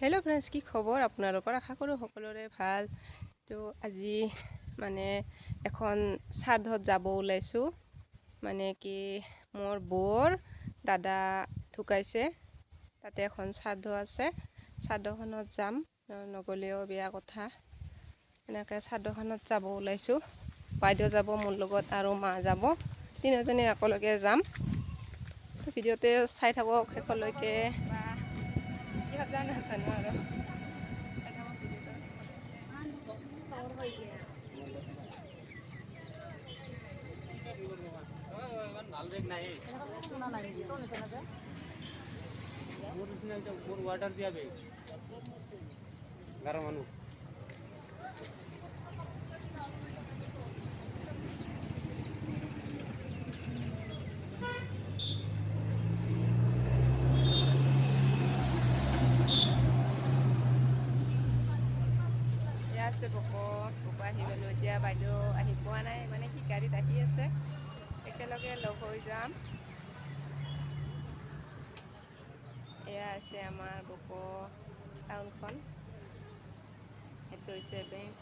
Hello' friends, কি খবৰ আপোনালোকৰ? আশা কৰোঁ সকলোৰে ভাল। তো আজি মানে এখন শ্ৰাদ্ধত যাব ওলাইছোঁ। মানে কি মোৰ বৌৰ দাদা ঢুকাইছে, তাতে এখন শ্ৰাদ্ধ আছে। শ্ৰাদ্ধখনত যাম, নগ'লেও বেয়া কথা। এনেকৈ শ্ৰাদ্ধখনত যাব ওলাইছোঁ। বাইদেউ যাব মোৰ লগত আৰু মা যাব, তিনিওজনী একেলগে যাম। ভিডিঅ'তে চাই থাকক শেষলৈকে। কিহত নাজানো আৰু আছে বকো আহি পালোঁ। এতিয়া বাইদেউ আহি পোৱা নাই, মানে কি গাড়ীত আহি আছে। একেলগে লগ হৈ যাম। এয়া আছে আমাৰ বকো টাউনখন, এইটো হৈছে বেংক।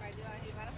বাইদেউ আহি ভাল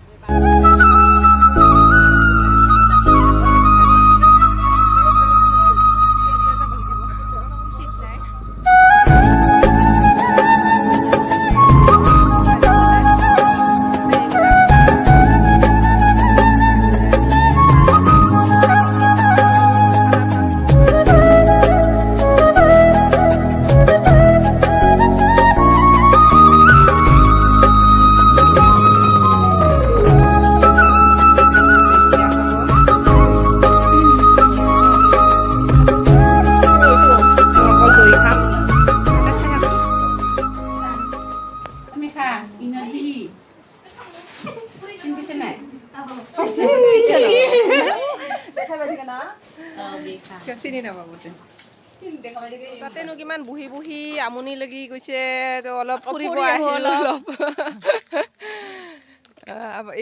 চিনি নাপাব। তাতেনো কিমান বহি বহি আমনি লাগি গৈছে, অলপ ফুৰিব আহিলো। অলপ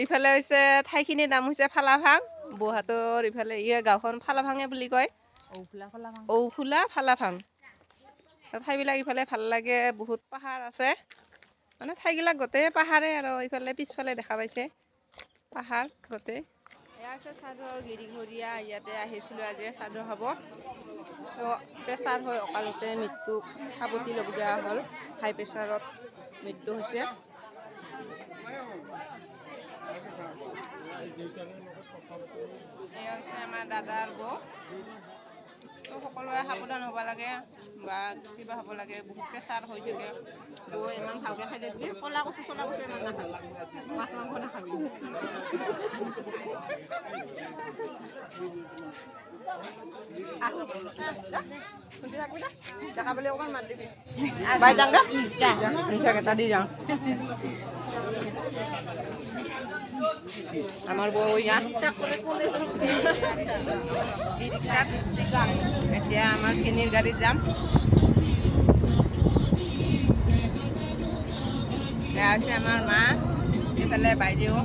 ইফালে হৈছে ঠাইখিনিৰ নাম হৈছে ফালাভাং। বৌহাটৰ ইফালে গাঁওখন ফালাভাঙে বুলি কয়, ঔফুলা ফালাভাং। ঠাইবিলাক ইফালে ভাল লাগে, বহুত পাহাৰ আছে। মানে ঠাইবিলাক গোটেই পাহাৰে, আৰু ইফালে পিছফালে দেখা পাইছে পাহাৰ গোটেই। এয়া আছে চাদৰ গিৰিঘৰীয়া। ইয়াতে আহিছিলোঁ আজি চাদৰ খাব। তো প্ৰেছাৰ হৈ অকালতে মৃত্যু সাৱটি ল'বলগীয়া হ'ল। হাই প্ৰেছাৰত মৃত্যু হৈছে। এয়া হৈছে আমাৰ দাদাৰ বৌ। তো সকলোৱে সাৱধান হ'ব লাগে বা কিবা হ'ব লাগে, বহুত প্ৰেছাৰ হৈ থাকে। বৌ ইমান ভালকৈ খাই থাকিবি, ক'লা কচু চলা কচু ইমান নাখাবি, মাছ মাংস নাখাবি। দেখা পালে অকণ মাত দিবি। বাই যাওঁ এটা দি যাওঁ। আমাৰ বৌ ই ৰিক্সাত এতিয়া আমাৰ ফেনীৰ গাড়ীত যাম। এয়া হৈছে আমাৰ মা, এইফালে বাইদেউ।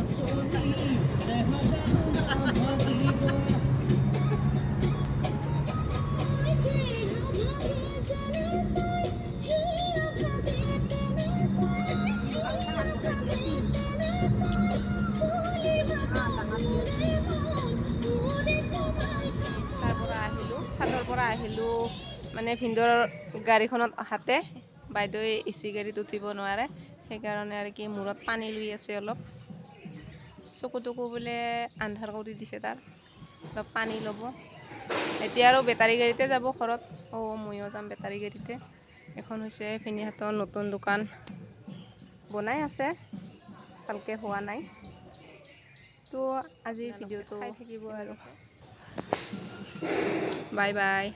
চাদৰ পৰা আহিলোঁ, মানে ভিনদেউৰ গাড়ীখনত অহাতে বাইদেৱে এচি গাড়ীত উঠিব নোৱাৰে, সেইকাৰণে আৰু কি মূৰত পানী লৈ আছে। অলপ চকু তকু বোলে আন্ধাৰ কৰি দিছে, তাৰ অলপ পানী ল'ব। এতিয়া আৰু বেটাৰী গাড়ীতে যাব ঘৰত। ময়ো যাম বেটাৰী গাড়ীতে। এখন হৈছে ফেনীহাটৰ নতুন দোকান বনাই আছে, ভালকৈ হোৱা নাই। তো আজি ভিডিঅ'টো চাই থাকিব আৰু। Bye bye.